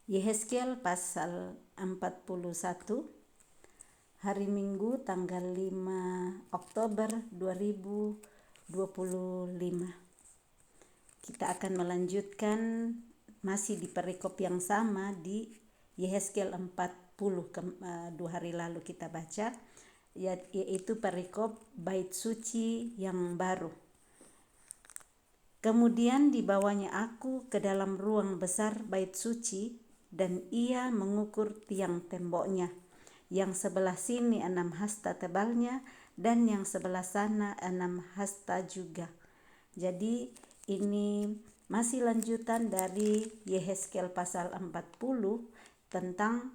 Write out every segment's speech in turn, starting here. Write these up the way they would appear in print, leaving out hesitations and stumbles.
Yehezkiel pasal 41, hari Minggu tanggal 5 Oktober 2025. Kita akan melanjutkan masih di perikop yang sama di Yehezkiel 40, 2 hari lalu kita baca, yaitu perikop bait suci yang baru. Kemudian dibawanya aku ke dalam ruang besar bait suci, dan ia mengukur tiang temboknya, yang sebelah sini 6 hasta tebalnya, dan yang sebelah sana 6 hasta juga. Jadi ini masih lanjutan dari Yehezkiel pasal 40 tentang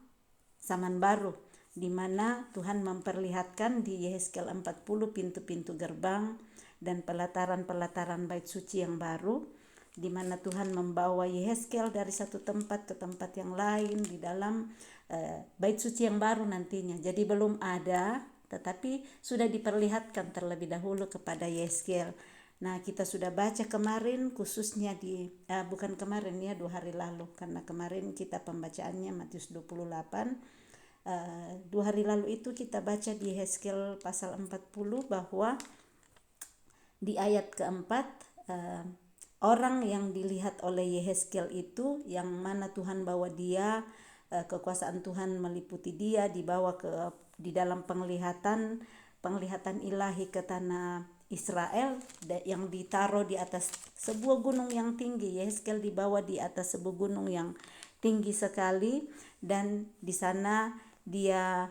zaman baru, di mana Tuhan memperlihatkan di Yehezkiel 40 pintu-pintu gerbang dan pelataran-pelataran bait suci yang baru, di mana Tuhan membawa Yehezkiel dari satu tempat ke tempat yang lain di dalam bait suci yang baru nantinya. Jadi belum ada, tetapi sudah diperlihatkan terlebih dahulu kepada Yehezkiel. Nah, kita sudah baca kemarin, khususnya di bukan kemarin ya, 2 hari lalu, karena kemarin kita pembacaannya Matius 28. 2 hari lalu itu kita baca di Yehezkiel pasal 40 bahwa di ayat keempat, orang yang dilihat oleh Yehezkiel itu, yang mana Tuhan bawa dia, kekuasaan Tuhan meliputi dia, dibawa di dalam penglihatan ilahi ke tanah Israel, yang ditaruh di atas sebuah gunung yang tinggi. Yehezkiel dibawa di atas sebuah gunung yang tinggi sekali, dan di sana dia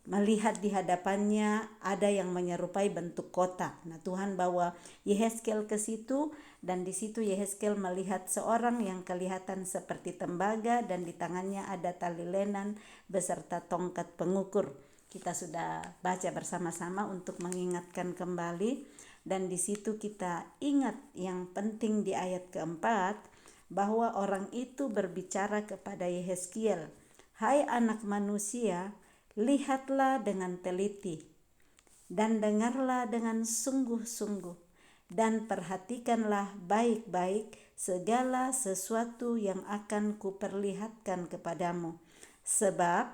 melihat di hadapannya ada yang menyerupai bentuk kota. Nah, Tuhan bawa Yehezkiel ke situ, dan di situ Yehezkiel melihat seorang yang kelihatan seperti tembaga, dan di tangannya ada tali lenan beserta tongkat pengukur. Kita sudah baca bersama-sama untuk mengingatkan kembali, dan di situ kita ingat yang penting di ayat keempat, bahwa orang itu berbicara kepada Yehezkiel, "Hai anak manusia, lihatlah dengan teliti, dan dengarlah dengan sungguh-sungguh, dan perhatikanlah baik-baik segala sesuatu yang akan kuperlihatkan kepadamu. Sebab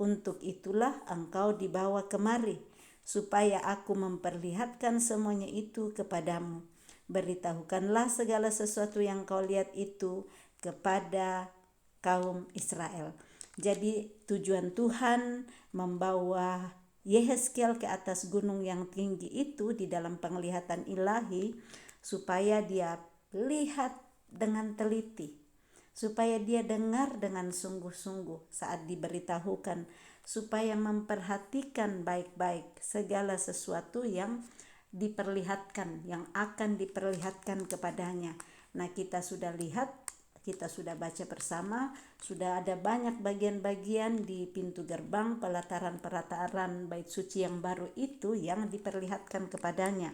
untuk itulah engkau dibawa kemari, supaya aku memperlihatkan semuanya itu kepadamu. Beritahukanlah segala sesuatu yang kau lihat itu kepada kaum Israel." Jadi tujuan Tuhan membawa Yehezkiel ke atas gunung yang tinggi itu di dalam penglihatan ilahi, supaya dia lihat dengan teliti, supaya dia dengar dengan sungguh-sungguh saat diberitahukan, supaya memperhatikan baik-baik segala sesuatu yang diperlihatkan, yang akan diperlihatkan kepadanya. Nah, kita sudah lihat, kita sudah baca bersama, sudah ada banyak bagian-bagian di pintu gerbang, pelataran-pelataran bait suci yang baru itu yang diperlihatkan kepadanya.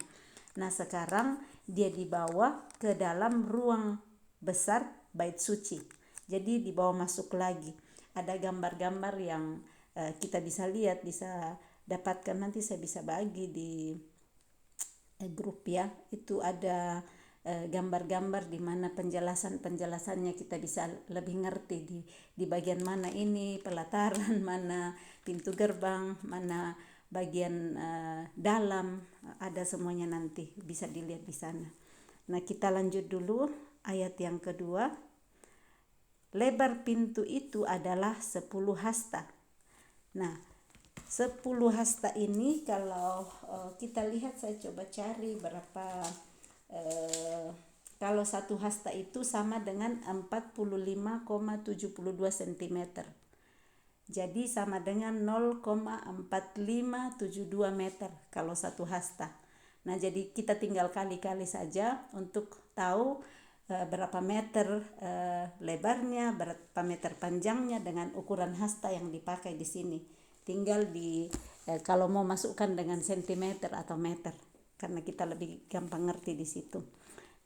Nah, sekarang dia dibawa ke dalam ruang besar bait suci. Jadi dibawa masuk lagi. Ada gambar-gambar yang kita bisa lihat, bisa dapatkan, nanti saya bisa bagi di grup ya. Itu ada gambar-gambar di mana penjelasannya kita bisa lebih ngerti di bagian mana ini pelataran, mana pintu gerbang, mana bagian dalam, ada semuanya, nanti bisa dilihat di sana. Nah, kita lanjut dulu ayat yang kedua. Lebar pintu itu adalah 10 hasta. Nah, 10 hasta ini kalau kita lihat, saya coba cari berapa, kalau 1 hasta itu sama dengan 45,72 cm. Jadi sama dengan 0,4572 meter kalau 1 hasta. Nah, jadi kita tinggal kali-kali saja untuk tahu berapa meter lebarnya, berapa meter panjangnya dengan ukuran hasta yang dipakai di sini. Tinggal kalau mau masukkan dengan sentimeter atau meter, karena kita lebih gampang ngerti di situ.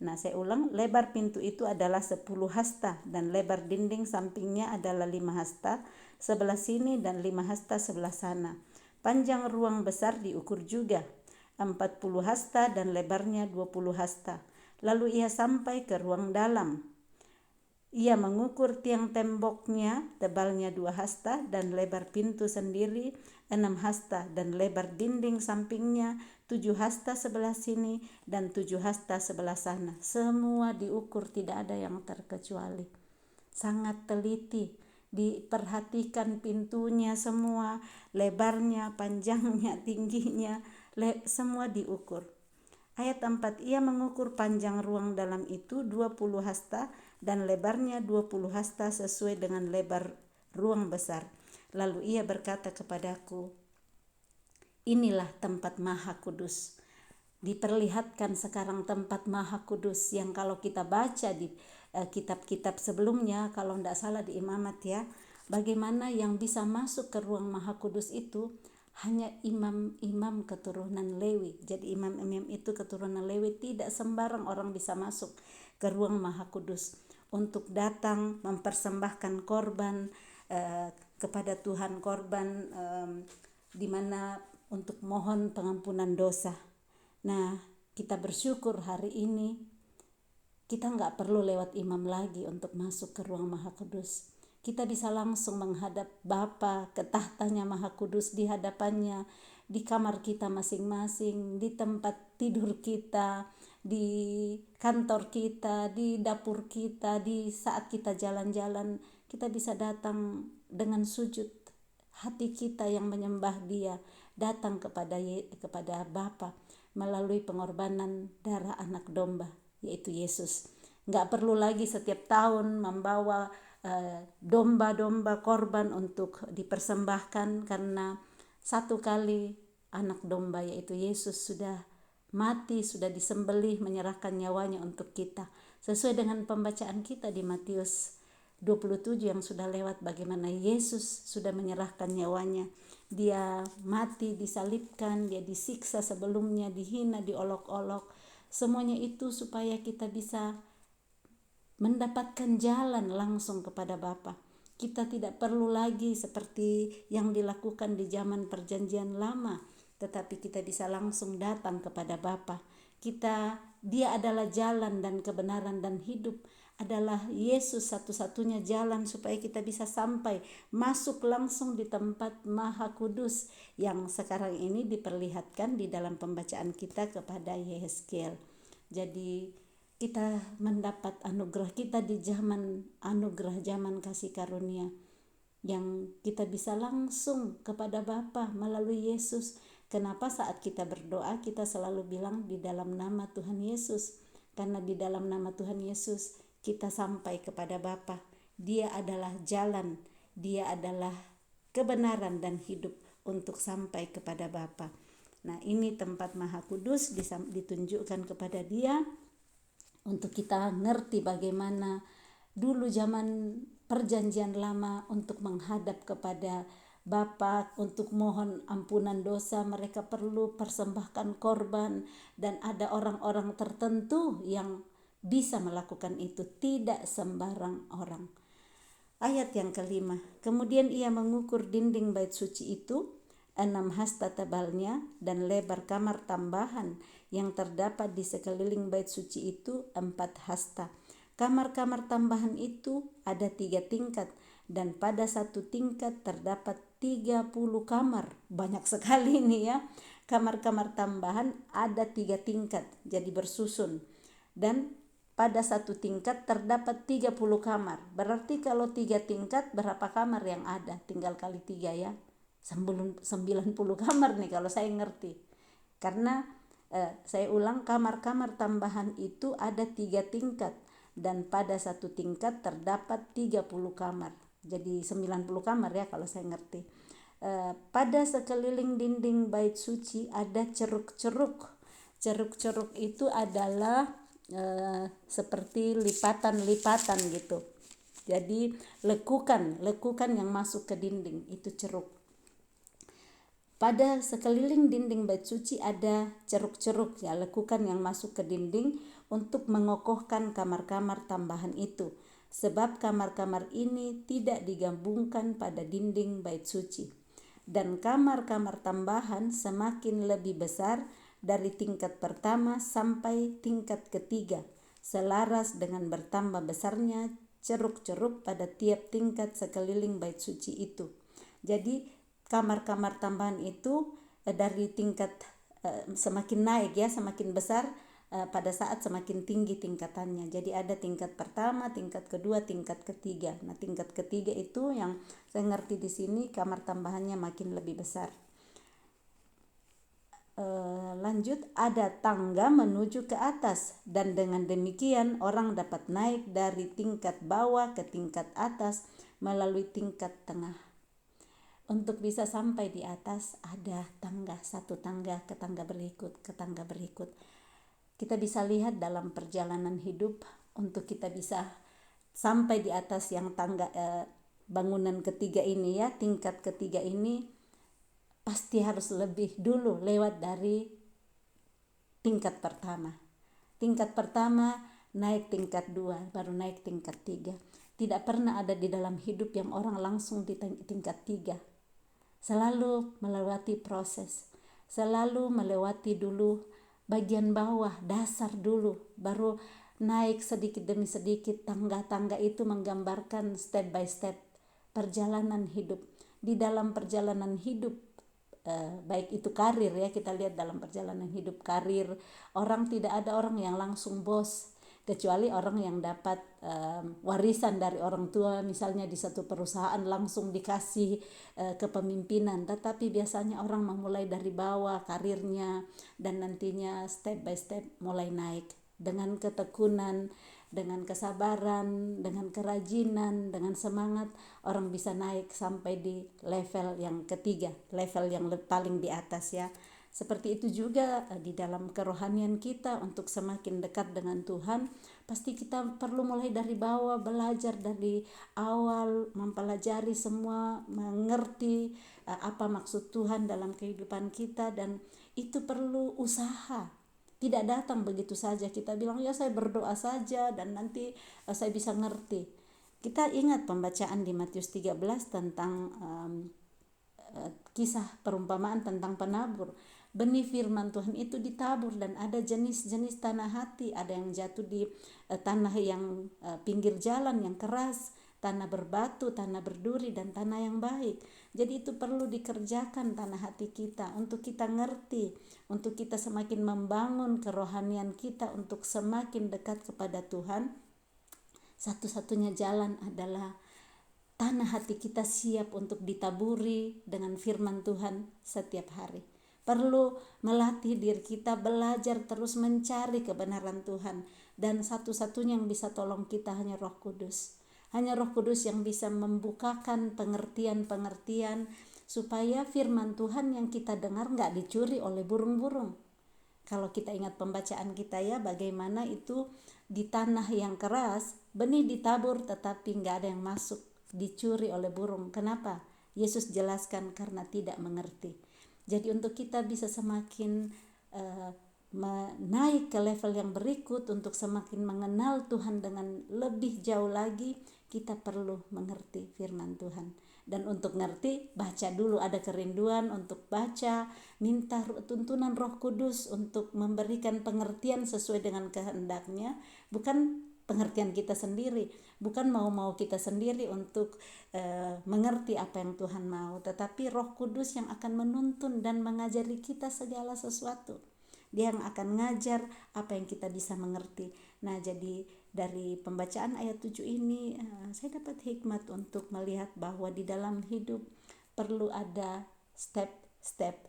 Nah, saya ulang, lebar pintu itu adalah 10 hasta, dan lebar dinding sampingnya adalah 5 hasta sebelah sini dan 5 hasta sebelah sana. Panjang ruang besar diukur juga 40 hasta dan lebarnya 20 hasta. Lalu ia sampai ke ruang dalam. Ia mengukur tiang temboknya, tebalnya 2 hasta dan lebar pintu sendiri 6 hasta dan lebar dinding sampingnya 7 hasta sebelah sini dan 7 hasta sebelah sana. Semua diukur, tidak ada yang terkecuali. Sangat teliti, diperhatikan pintunya semua, lebarnya, panjangnya, tingginya, semua diukur. Ayat 4, ia mengukur panjang ruang dalam itu 20 hasta dan lebarnya 20 hasta sesuai dengan lebar ruang besar. Lalu ia berkata kepadaku, inilah tempat Maha Kudus. Diperlihatkan sekarang tempat Maha Kudus yang kalau kita baca di kitab-kitab sebelumnya, kalau tidak salah di Imamat ya, bagaimana yang bisa masuk ke ruang Maha Kudus itu hanya imam-imam keturunan Lewi. Jadi imam-imam itu keturunan Lewi, tidak sembarang orang bisa masuk ke ruang Maha Kudus untuk datang mempersembahkan korban kepada Tuhan, korban di mana untuk mohon pengampunan dosa. Nah, kita bersyukur hari ini kita nggak perlu lewat imam lagi untuk masuk ke ruang Maha Kudus. Kita bisa langsung menghadap Bapa ke tahtanya Maha Kudus, di hadapannya, di kamar kita masing-masing, di tempat tidur kita, di kantor kita, di dapur kita, di saat kita jalan-jalan, kita bisa datang dengan sujud hati kita yang menyembah Dia, datang kepada Bapa melalui pengorbanan darah anak domba, yaitu Yesus. Nggak perlu lagi setiap tahun membawa domba-domba korban untuk dipersembahkan, karena satu kali anak domba yaitu Yesus sudah mati, sudah disembelih, menyerahkan nyawanya untuk kita. Sesuai dengan pembacaan kita di Matius 27 yang sudah lewat, bagaimana Yesus sudah menyerahkan nyawanya. Dia mati, disalibkan, dia disiksa sebelumnya, dihina, diolok-olok. Semuanya itu supaya kita bisa mendapatkan jalan langsung kepada Bapa. Kita tidak perlu lagi seperti yang dilakukan di zaman perjanjian lama, tetapi kita bisa langsung datang kepada Bapa. Dia adalah jalan dan kebenaran dan hidup, adalah Yesus satu-satunya jalan supaya kita bisa sampai masuk langsung di tempat Maha Kudus yang sekarang ini diperlihatkan di dalam pembacaan kita kepada Yehezkiel. Jadi kita mendapat anugerah, kita di zaman anugerah, zaman kasih karunia, yang kita bisa langsung kepada Bapa melalui Yesus. Kenapa saat kita berdoa kita selalu bilang di dalam nama Tuhan Yesus? Karena di dalam nama Tuhan Yesus kita sampai kepada Bapa. Dia adalah jalan, dia adalah kebenaran dan hidup untuk sampai kepada Bapa. Nah, ini tempat Maha Kudus ditunjukkan kepada Dia untuk kita ngerti bagaimana dulu zaman perjanjian lama untuk menghadap kepada Bapa untuk mohon ampunan dosa, mereka perlu persembahkan korban, dan ada orang-orang tertentu yang bisa melakukan itu, tidak sembarang orang. Ayat yang kelima, kemudian ia mengukur dinding bait suci itu 6 hasta tebalnya, dan lebar kamar tambahan yang terdapat di sekeliling bait suci itu 4 hasta. Kamar-kamar tambahan itu ada 3 tingkat, dan pada satu tingkat terdapat 30 kamar. Banyak sekali ini ya. Kamar-kamar tambahan ada 3 tingkat, jadi bersusun. Dan pada satu tingkat terdapat 30 kamar. Berarti kalau 3 tingkat berapa kamar yang ada? Tinggal kali 3 ya. 90 kamar nih kalau saya ngerti. Karena saya ulang, kamar-kamar tambahan itu ada 3 tingkat. Dan pada satu tingkat terdapat 30 kamar. Jadi 90 kamar ya kalau saya ngerti. Pada sekeliling dinding bait suci ada ceruk-ceruk. Ceruk-ceruk itu adalah seperti lipatan-lipatan gitu. Jadi lekukan yang masuk ke dinding itu ceruk. Pada sekeliling dinding bait suci ada ceruk-ceruk ya, lekukan yang masuk ke dinding untuk mengokohkan kamar-kamar tambahan itu. Sebab kamar-kamar ini tidak digabungkan pada dinding bait suci. Dan kamar-kamar tambahan semakin lebih besar dari tingkat pertama sampai tingkat ketiga, selaras dengan bertambah besarnya ceruk-ceruk pada tiap tingkat sekeliling bait suci itu. Jadi kamar-kamar tambahan itu dari tingkat semakin naik ya, semakin besar pada saat semakin tinggi tingkatannya. Jadi ada tingkat pertama, tingkat kedua, tingkat ketiga. Nah, tingkat ketiga itu yang saya ngerti di sini kamar tambahannya makin lebih besar. Lanjut, ada tangga menuju ke atas, dan dengan demikian orang dapat naik dari tingkat bawah ke tingkat atas melalui tingkat tengah. Untuk bisa sampai di atas ada tangga, satu tangga ke tangga berikut, ke tangga berikut. Kita bisa lihat dalam perjalanan hidup, untuk kita bisa sampai di atas yang tangga bangunan ketiga ini ya, tingkat ketiga ini, pasti harus lebih dulu lewat dari tingkat pertama. Tingkat pertama naik tingkat 2, baru naik tingkat 3. Tidak pernah ada di dalam hidup yang orang langsung di tingkat 3. Selalu melewati proses, selalu melewati dulu bagian bawah, dasar dulu, baru naik sedikit demi sedikit. Tangga-tangga itu menggambarkan step by step perjalanan hidup. Di dalam perjalanan hidup, baik itu karir ya, kita lihat dalam perjalanan hidup karir, tidak ada orang yang langsung bos, kecuali orang yang dapat warisan dari orang tua, misalnya di satu perusahaan langsung dikasih kepemimpinan. Tetapi biasanya orang memulai dari bawah karirnya, dan nantinya step by step mulai naik dengan ketekunan, dengan kesabaran, dengan kerajinan, dengan semangat. Orang bisa naik sampai di level yang ketiga, level yang paling di atas ya. Seperti itu juga di dalam kerohanian kita. Untuk semakin dekat dengan Tuhan, pasti kita perlu mulai dari bawah, belajar dari awal, mempelajari semua, mengerti apa maksud Tuhan dalam kehidupan kita. Dan itu perlu usaha, tidak datang begitu saja. Kita bilang ya saya berdoa saja dan nanti saya bisa ngerti. Kita ingat pembacaan di Matius 13 tentang kisah perumpamaan tentang penabur. Benih firman Tuhan itu ditabur, dan ada jenis-jenis tanah hati. Ada yang jatuh di tanah yang pinggir jalan yang keras, tanah berbatu, tanah berduri, dan tanah yang baik. Jadi itu perlu dikerjakan tanah hati kita, untuk kita ngerti, untuk kita semakin membangun kerohanian kita untuk semakin dekat kepada Tuhan. Satu-satunya jalan adalah tanah hati kita siap untuk ditaburi dengan firman Tuhan setiap hari. Perlu melatih diri kita belajar terus mencari kebenaran Tuhan, dan satu-satunya yang bisa tolong kita hanya Roh Kudus. Hanya Roh Kudus yang bisa membukakan pengertian-pengertian supaya firman Tuhan yang kita dengar gak dicuri oleh burung-burung. Kalau kita ingat pembacaan kita ya, bagaimana itu di tanah yang keras, benih ditabur tetapi gak ada yang masuk, dicuri oleh burung. Kenapa? Yesus jelaskan, karena tidak mengerti. Jadi untuk kita bisa semakin naik ke level yang berikut, untuk semakin mengenal Tuhan dengan lebih jauh lagi, kita perlu mengerti firman Tuhan. Dan untuk ngerti, baca dulu, ada kerinduan untuk baca, minta tuntunan Roh Kudus untuk memberikan pengertian sesuai dengan kehendaknya, bukan pengertian kita sendiri, bukan mau-mau kita sendiri untuk mengerti apa yang Tuhan mau, tetapi Roh Kudus yang akan menuntun dan mengajari kita segala sesuatu. Dia yang akan ngajar apa yang kita bisa mengerti. Nah, jadi dari pembacaan ayat 7 ini saya dapat hikmat untuk melihat bahwa di dalam hidup perlu ada step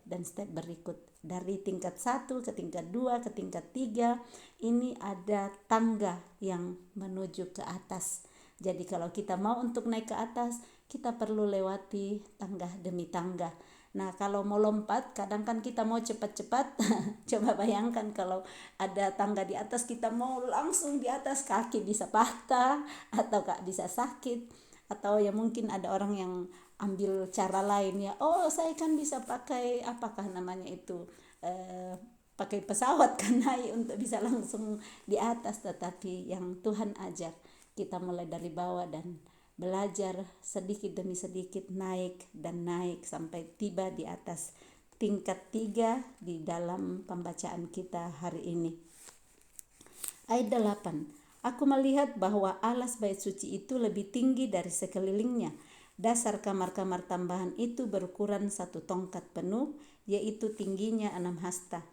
dan step berikut. Dari tingkat 1 ke tingkat 2 ke tingkat 3, ini ada tangga yang menuju ke atas. Jadi kalau kita mau untuk naik ke atas, kita perlu lewati tangga demi tangga. Nah, kalau mau lompat, kadang kan kita mau cepat-cepat. Coba bayangkan kalau ada tangga di atas, kita mau langsung di atas, kaki bisa patah atau bisa sakit. Atau ya mungkin ada orang yang ambil cara lain ya, saya kan bisa pakai apakah namanya itu, pakai pesawat kan naik untuk bisa langsung di atas. Tetapi yang Tuhan ajar, kita mulai dari bawah dan belajar sedikit demi sedikit, naik dan naik sampai tiba di atas tingkat 3 di dalam pembacaan kita hari ini. Ayat 8, Aku melihat bahwa alas bait suci itu lebih tinggi dari sekelilingnya. Dasar kamar-kamar tambahan itu berukuran 1 tongkat penuh, yaitu tingginya 6 hasta.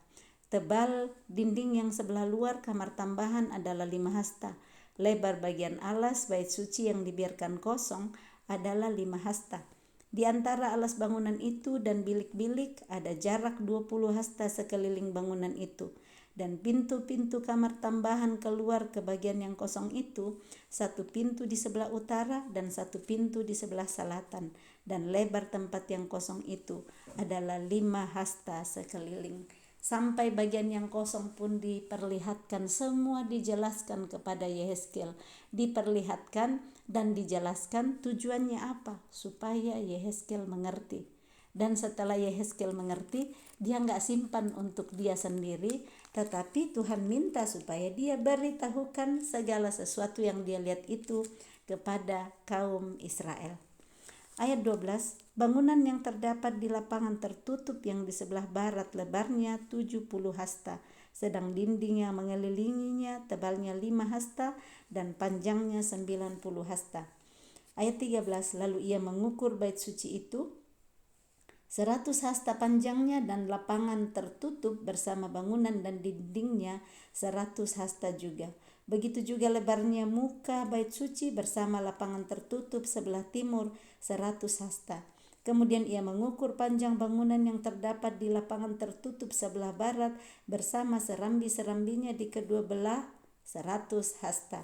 Tebal dinding yang sebelah luar kamar tambahan adalah 5 hasta. Lebar bagian alas bait suci yang dibiarkan kosong adalah 5 hasta. Di antara alas bangunan itu dan bilik-bilik ada jarak 20 hasta sekeliling bangunan itu. Dan pintu-pintu kamar tambahan keluar ke bagian yang kosong itu, 1 pintu di sebelah utara dan 1 pintu di sebelah selatan. Dan lebar tempat yang kosong itu adalah 5 hasta sekeliling. Sampai bagian yang kosong pun diperlihatkan, semua dijelaskan kepada Yehezkiel. Diperlihatkan dan dijelaskan tujuannya apa, supaya Yehezkiel mengerti. Dan setelah Yehezkiel mengerti, dia gak simpan untuk dia sendiri, tetapi Tuhan minta supaya dia beritahukan segala sesuatu yang dia lihat itu kepada kaum Israel. Ayat 12, bangunan yang terdapat di lapangan tertutup yang di sebelah barat lebarnya 70 hasta, sedang dinding yang mengelilinginya tebalnya 5 hasta dan panjangnya 90 hasta. Ayat 13, lalu ia mengukur bait suci itu 100 hasta panjangnya dan lapangan tertutup bersama bangunan dan dindingnya 100 hasta juga. Begitu juga lebarnya muka bait suci bersama lapangan tertutup sebelah timur 100 hasta. Kemudian ia mengukur panjang bangunan yang terdapat di lapangan tertutup sebelah barat bersama serambi-serambinya di kedua belah 100 hasta.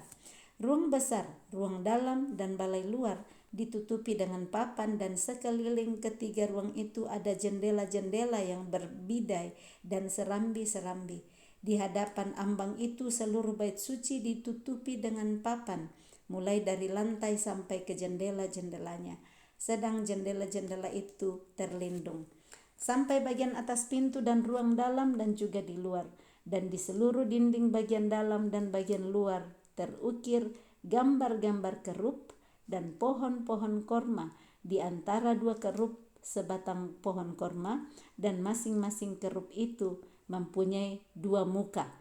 Ruang besar, ruang dalam dan balai luar ditutupi dengan papan, dan sekeliling ketiga ruang itu ada jendela-jendela yang berbidai dan serambi-serambi. Di hadapan ambang itu seluruh bait suci ditutupi dengan papan, mulai dari lantai sampai ke jendela-jendelanya, sedang jendela-jendela itu terlindung sampai bagian atas pintu dan ruang dalam dan juga di luar. Dan di seluruh dinding bagian dalam dan bagian luar terukir gambar-gambar kerup dan pohon-pohon korma, di antara 2 kerup sebatang pohon korma, dan masing-masing kerup itu mempunyai 2 muka.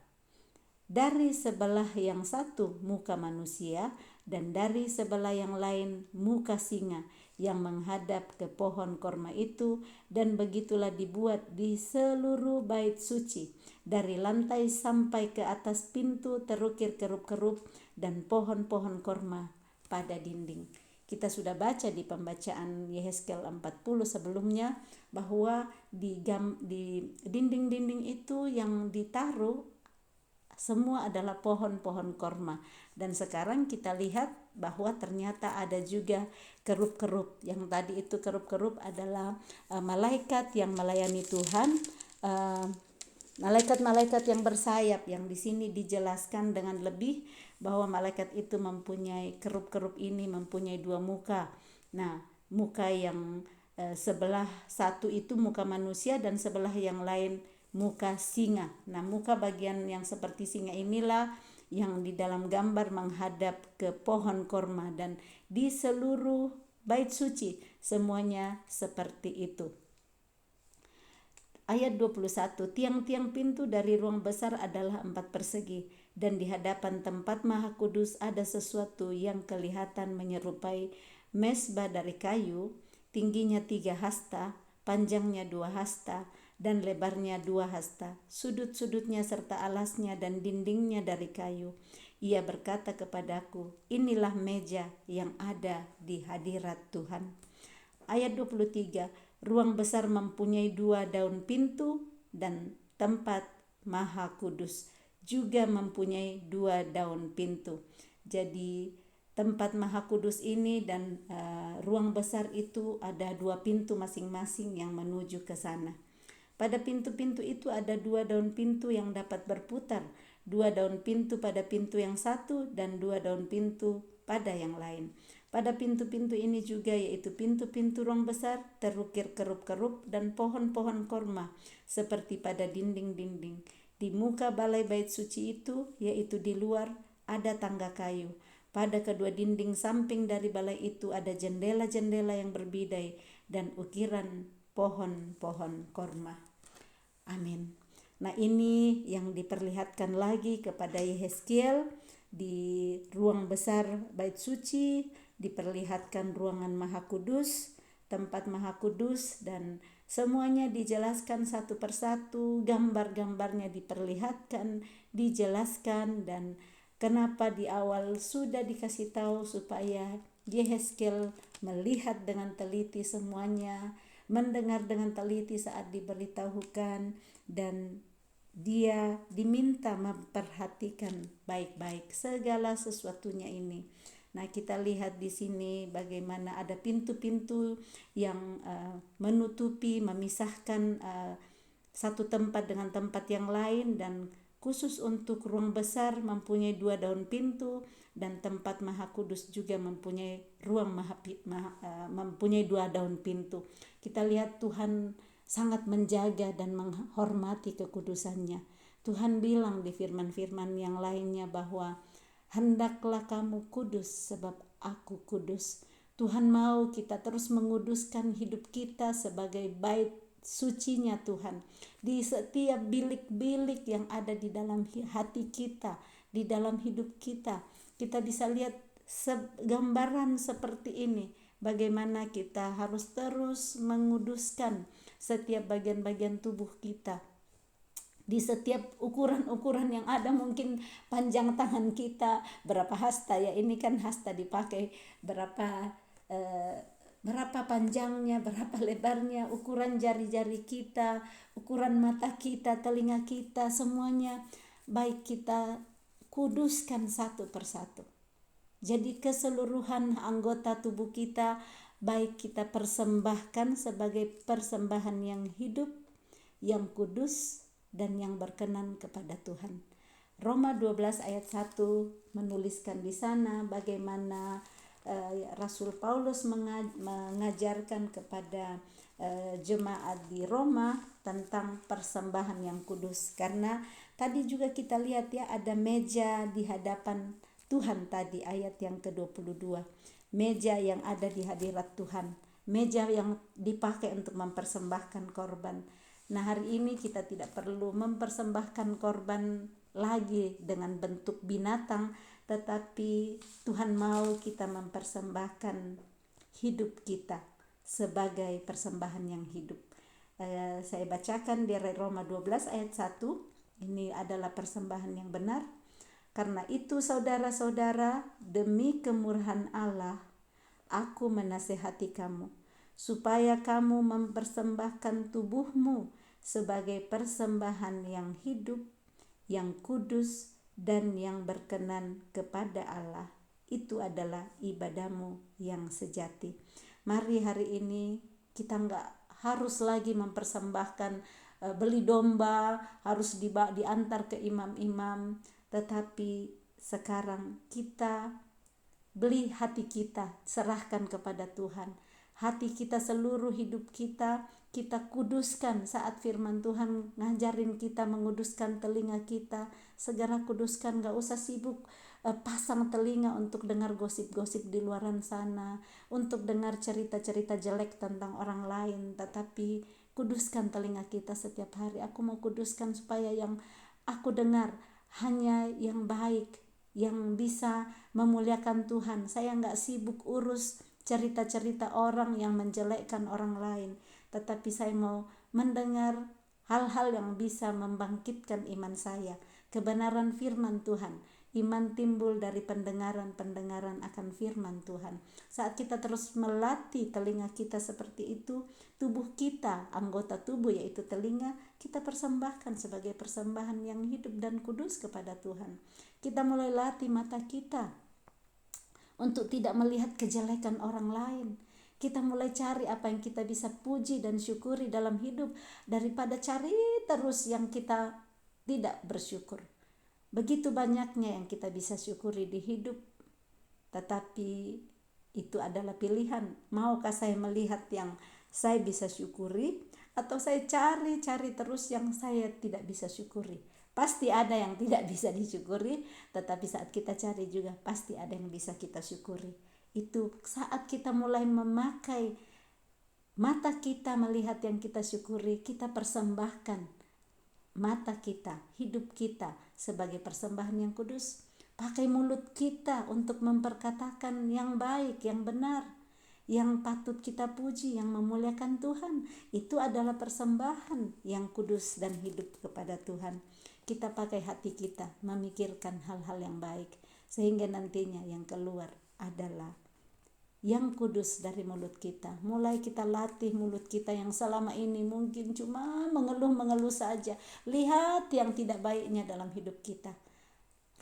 Dari sebelah yang satu muka manusia, dan dari sebelah yang lain muka singa yang menghadap ke pohon korma itu. Dan begitulah dibuat di seluruh bait suci, dari lantai sampai ke atas pintu terukir kerup-kerup dan pohon-pohon korma pada dinding. Kita sudah baca di pembacaan Yehezkiel 40 sebelumnya bahwa di dinding-dinding itu yang ditaruh semua adalah pohon-pohon korma. Dan sekarang kita lihat bahwa ternyata ada juga kerup-kerup. Yang tadi itu kerup-kerup adalah malaikat yang melayani Tuhan, malaikat-malaikat yang bersayap, yang di sini dijelaskan dengan lebih bahwa malaikat itu mempunyai, kerup-kerup ini mempunyai 2 muka. Nah, muka yang sebelah satu itu muka manusia dan sebelah yang lain muka singa. Nah, muka bagian yang seperti singa inilah yang di dalam gambar menghadap ke pohon korma, dan di seluruh bait suci semuanya seperti itu. Ayat 21, tiang-tiang pintu dari ruang besar adalah 4 persegi, dan di hadapan tempat maha kudus ada sesuatu yang kelihatan menyerupai mesbah dari kayu, tingginya 3 hasta, panjangnya 2 hasta, dan lebarnya 2 hasta, sudut-sudutnya serta alasnya dan dindingnya dari kayu. Ia berkata kepadaku, inilah meja yang ada di hadirat Tuhan. Ayat 23, ruang besar mempunyai 2 daun pintu, dan tempat maha kudus juga mempunyai 2 daun pintu. Jadi tempat maha kudus ini dan ruang besar itu ada 2 pintu masing-masing yang menuju ke sana. Pada pintu-pintu itu ada 2 daun pintu yang dapat berputar, 2 daun pintu pada pintu yang satu dan 2 daun pintu pada yang lain. Pada pintu-pintu ini juga, yaitu pintu-pintu ruang besar, terukir kerup-kerup dan pohon-pohon korma seperti pada dinding-dinding. Di muka balai bait suci itu, yaitu di luar, ada tangga kayu. Pada kedua dinding samping dari balai itu ada jendela-jendela yang berbidai dan ukiran pohon-pohon korma. Amin. Nah, ini yang diperlihatkan lagi kepada Yehezkiel Di ruang besar bait suci diperlihatkan ruangan Maha Kudus, tempat Maha Kudus, dan semuanya dijelaskan satu persatu, gambar-gambarnya diperlihatkan, dijelaskan, dan kenapa di awal sudah dikasih tahu supaya Yehezkel melihat dengan teliti semuanya, mendengar dengan teliti saat diberitahukan, dan dia diminta memperhatikan baik-baik segala sesuatunya ini. Nah, kita lihat di sini bagaimana ada pintu-pintu yang menutupi, memisahkan satu tempat dengan tempat yang lain, dan khusus untuk ruang besar mempunyai 2 daun pintu, dan tempat Maha Kudus juga mempunyai mempunyai 2 daun pintu. Kita lihat Tuhan sangat menjaga dan menghormati kekudusannya. Tuhan bilang di firman-firman yang lainnya bahwa hendaklah kamu kudus sebab aku kudus. Tuhan mau kita terus menguduskan hidup kita sebagai bait sucinya Tuhan. Di setiap bilik-bilik yang ada di dalam hati kita, di dalam hidup kita, kita bisa lihat gambaran seperti ini. Bagaimana kita harus terus menguduskan setiap bagian-bagian tubuh kita. Di setiap ukuran-ukuran yang ada, mungkin panjang tangan kita berapa hasta ya, ini kan hasta dipakai berapa panjangnya, berapa lebarnya, ukuran jari-jari kita, ukuran mata kita, telinga kita, semuanya baik kita kuduskan satu persatu. Jadi keseluruhan anggota tubuh kita baik kita persembahkan sebagai persembahan yang hidup, yang kudus, dan yang berkenan kepada Tuhan. Roma 12 ayat 1 menuliskan di sana bagaimana Rasul Paulus mengajarkan kepada jemaat di Roma tentang persembahan yang kudus. Karena tadi juga kita lihat ya, ada meja di hadapan Tuhan tadi, ayat yang ke-22. Meja yang ada di hadirat Tuhan, meja yang dipakai untuk mempersembahkan korban. Nah, hari ini kita tidak perlu mempersembahkan korban lagi dengan bentuk binatang, tetapi Tuhan mau kita mempersembahkan hidup kita sebagai persembahan yang hidup. Saya bacakan di Roma 12 ayat 1. Ini adalah persembahan yang benar. Karena itu saudara-saudara, demi kemurahan Allah, aku menasihati kamu, supaya kamu mempersembahkan tubuhmu sebagai persembahan yang hidup, yang kudus, dan yang berkenan kepada Allah. Itu adalah ibadahmu yang sejati. Mari hari ini kita enggak harus lagi mempersembahkan beli domba, harus diantar ke imam-imam, tetapi sekarang kita beli hati kita, serahkan kepada Tuhan. Hati kita, seluruh hidup kita, kita kuduskan. Saat firman Tuhan ngajarin kita menguduskan telinga kita, segera kuduskan. Gak usah sibuk pasang telinga untuk dengar gosip-gosip di luaran sana, untuk dengar cerita-cerita jelek tentang orang lain, tetapi kuduskan telinga kita setiap hari. Aku mau kuduskan supaya yang aku dengar hanya yang baik, yang bisa memuliakan Tuhan. Saya gak sibuk urus cerita-cerita orang yang menjelekkan orang lain, tetapi saya mau mendengar hal-hal yang bisa membangkitkan iman saya, kebenaran firman Tuhan. Iman timbul dari pendengaran akan firman Tuhan. Saat kita terus melatih telinga kita seperti itu, tubuh kita, anggota tubuh yaitu telinga, kita persembahkan sebagai persembahan yang hidup dan kudus kepada Tuhan. Kita mulai latih mata kita untuk tidak melihat kejelekan orang lain. Kita mulai cari apa yang kita bisa puji dan syukuri dalam hidup, daripada cari terus yang kita tidak bersyukur. Begitu banyaknya yang kita bisa syukuri di hidup, tetapi itu adalah pilihan. Maukah saya melihat yang saya bisa syukuri, atau saya cari terus yang saya tidak bisa syukuri? Pasti ada yang tidak bisa disyukuri, tetapi saat kita cari juga pasti ada yang bisa kita syukuri. Itu saat kita mulai memakai mata kita melihat yang kita syukuri, kita persembahkan mata kita, hidup kita sebagai persembahan yang kudus. Pakai mulut kita untuk memperkatakan yang baik, yang benar, yang patut kita puji, yang memuliakan Tuhan. Itu adalah persembahan yang kudus dan hidup kepada Tuhan. Kita pakai hati kita memikirkan hal-hal yang baik, sehingga nantinya yang keluar adalah yang kudus dari mulut kita. Mulai kita latih mulut kita yang selama ini mungkin cuma mengeluh-mengeluh saja. Lihat yang tidak baiknya dalam hidup kita.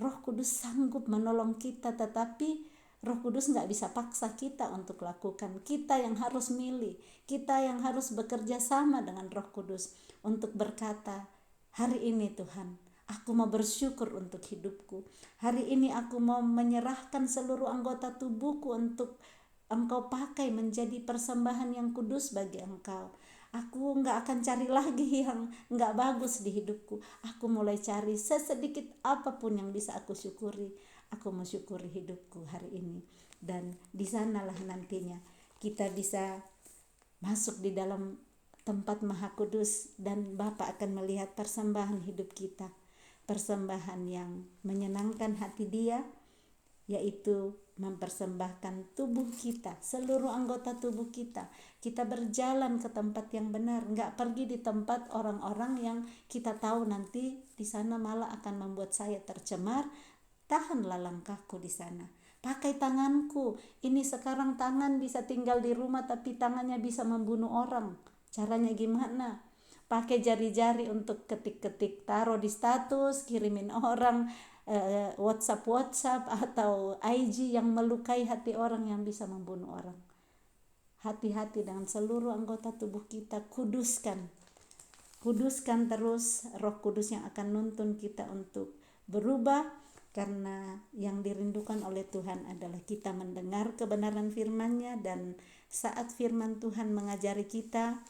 Roh Kudus sanggup menolong kita, tetapi Roh Kudus gak bisa paksa kita untuk lakukan. Kita yang harus milih, kita yang harus bekerja sama dengan Roh Kudus untuk berkata, hari ini Tuhan, aku mau bersyukur untuk hidupku. Hari ini aku mau menyerahkan seluruh anggota tubuhku untuk Engkau pakai menjadi persembahan yang kudus bagi Engkau. Aku gak akan cari lagi yang gak bagus di hidupku. Aku mulai cari sesedikit apapun yang bisa aku syukuri. Aku mau syukuri hidupku hari ini. Dan di sanalah nantinya kita bisa masuk di dalam tempat Maha Kudus, dan Bapa akan melihat persembahan hidup kita. Persembahan yang menyenangkan hati Dia, yaitu mempersembahkan tubuh kita, seluruh anggota tubuh kita. Kita berjalan ke tempat yang benar, enggak pergi di tempat orang-orang yang kita tahu nanti di sana malah akan membuat saya tercemar. Tahanlah langkahku di sana. Pakai tanganku. Ini sekarang tangan bisa tinggal di rumah tapi tangannya bisa membunuh orang. Caranya gimana? Pakai jari-jari untuk ketik-ketik, taruh di status, kirimin orang, WhatsApp atau IG yang melukai hati orang, yang bisa membunuh orang. Hati-hati dengan seluruh anggota tubuh kita. Kuduskan terus Roh Kudus yang akan nuntun kita untuk berubah, karena yang dirindukan oleh Tuhan adalah kita mendengar kebenaran firman-Nya, dan saat firman Tuhan mengajari kita,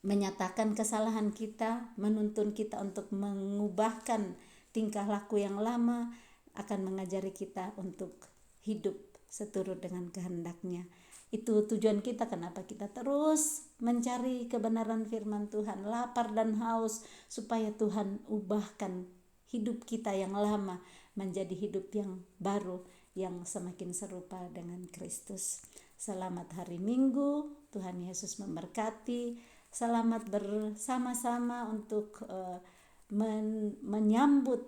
menyatakan kesalahan kita, menuntun kita untuk mengubahkan tingkah laku yang lama, akan mengajari kita untuk hidup seturut dengan kehendak-Nya. Itu tujuan kita, kenapa kita terus mencari kebenaran firman Tuhan, lapar dan haus supaya Tuhan ubahkan hidup kita yang lama menjadi hidup yang baru, yang semakin serupa dengan Kristus. Selamat hari Minggu, Tuhan Yesus memberkati. Selamat bersama-sama untuk menyambut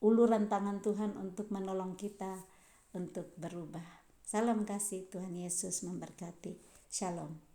uluran tangan Tuhan untuk menolong kita untuk berubah. Salam kasih, Tuhan Yesus memberkati. Shalom.